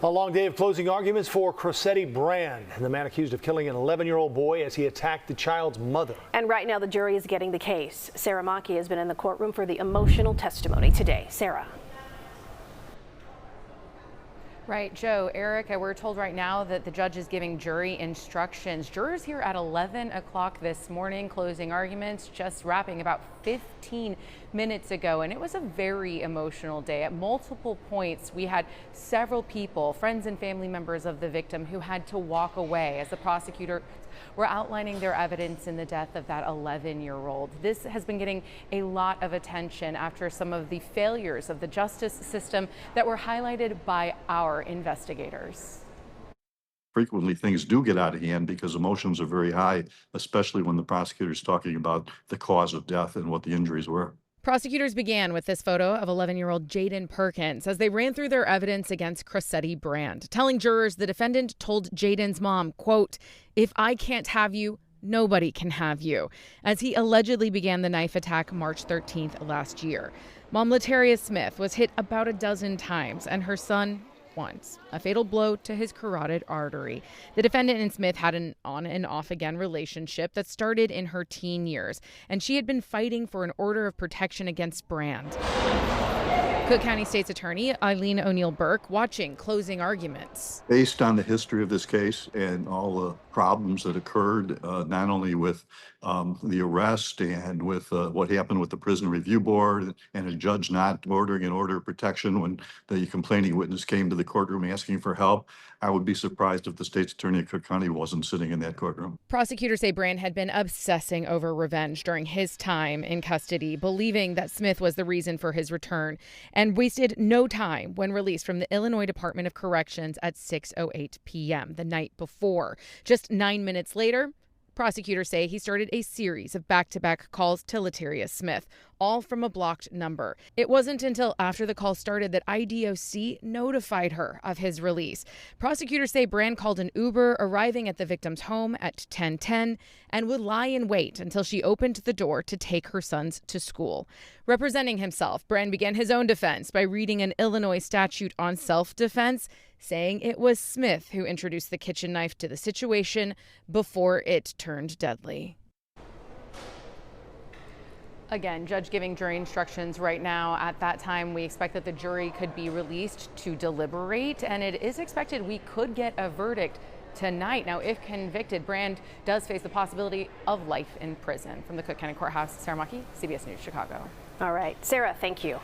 A long day of closing arguments for Crosetti Brand, the man accused of killing an 11-year-old boy as he attacked the child's mother. And right now the jury is getting the case. Sara Machi has been in the courtroom for the emotional testimony today. Sarah. Right, Joe, Eric, we're told right now that the judge is giving jury instructions. Jurors here at 11 o'clock this morning, closing arguments just wrapping about 15 minutes ago. And it was a very emotional day. At multiple points, we had several people, friends and family members of the victim, who had to walk away as the prosecutor were outlining their evidence in the death of that 11-year-old. This has been getting a lot of attention after some of the failures of the justice system that were highlighted by our investigators. Frequently things do get out of hand because emotions are very high, especially when the prosecutor is talking about the cause of death and what the injuries were. Prosecutors began with this photo of 11-year-old Jayden Perkins as they ran through their evidence against Crosetti Brand, telling jurors the defendant told Jayden's mom, quote, "If I can't have you, nobody can have you," as he allegedly began the knife attack March 13th last year. Mom Laterria Smith was hit about a dozen times and her son once, a fatal blow to his carotid artery. The defendant and Smith had an on and off again relationship that started in her teen years, and she had been fighting for an order of protection against Brand. Cook County State's Attorney Eileen O'Neill Burke watching closing arguments. Based on the history of this case and all the problems that occurred, not only with the arrest and with what happened with the Prison Review Board and a judge not ordering an order of protection when the complaining witness came to the courtroom asking for help, I would be surprised if the state's attorney of Cook County wasn't sitting in that courtroom. Prosecutors say Brand had been obsessing over revenge during his time in custody, believing that Smith was the reason for his return, and wasted no time when released from the Illinois Department of Corrections at 6:08 p.m. the night before. Just 9 minutes later, prosecutors say he started a series of back-to-back calls to Laterria Smith, all from a blocked number. It wasn't until after the call started that IDOC notified her of his release. Prosecutors say Brand called an Uber, arriving at the victim's home at 10:10, and would lie in wait until she opened the door to take her sons to school. Representing himself, Brand began his own defense by reading an Illinois statute on self-defense, saying it was Smith who introduced the kitchen knife to the situation before it turned deadly. Again, judge giving jury instructions right now. At that time, we expect that the jury could be released to deliberate, and it is expected we could get a verdict tonight. Now, if convicted, Brand does face the possibility of life in prison. From the Cook County Courthouse, Sara Machi, CBS News, Chicago. All right, Sarah, thank you.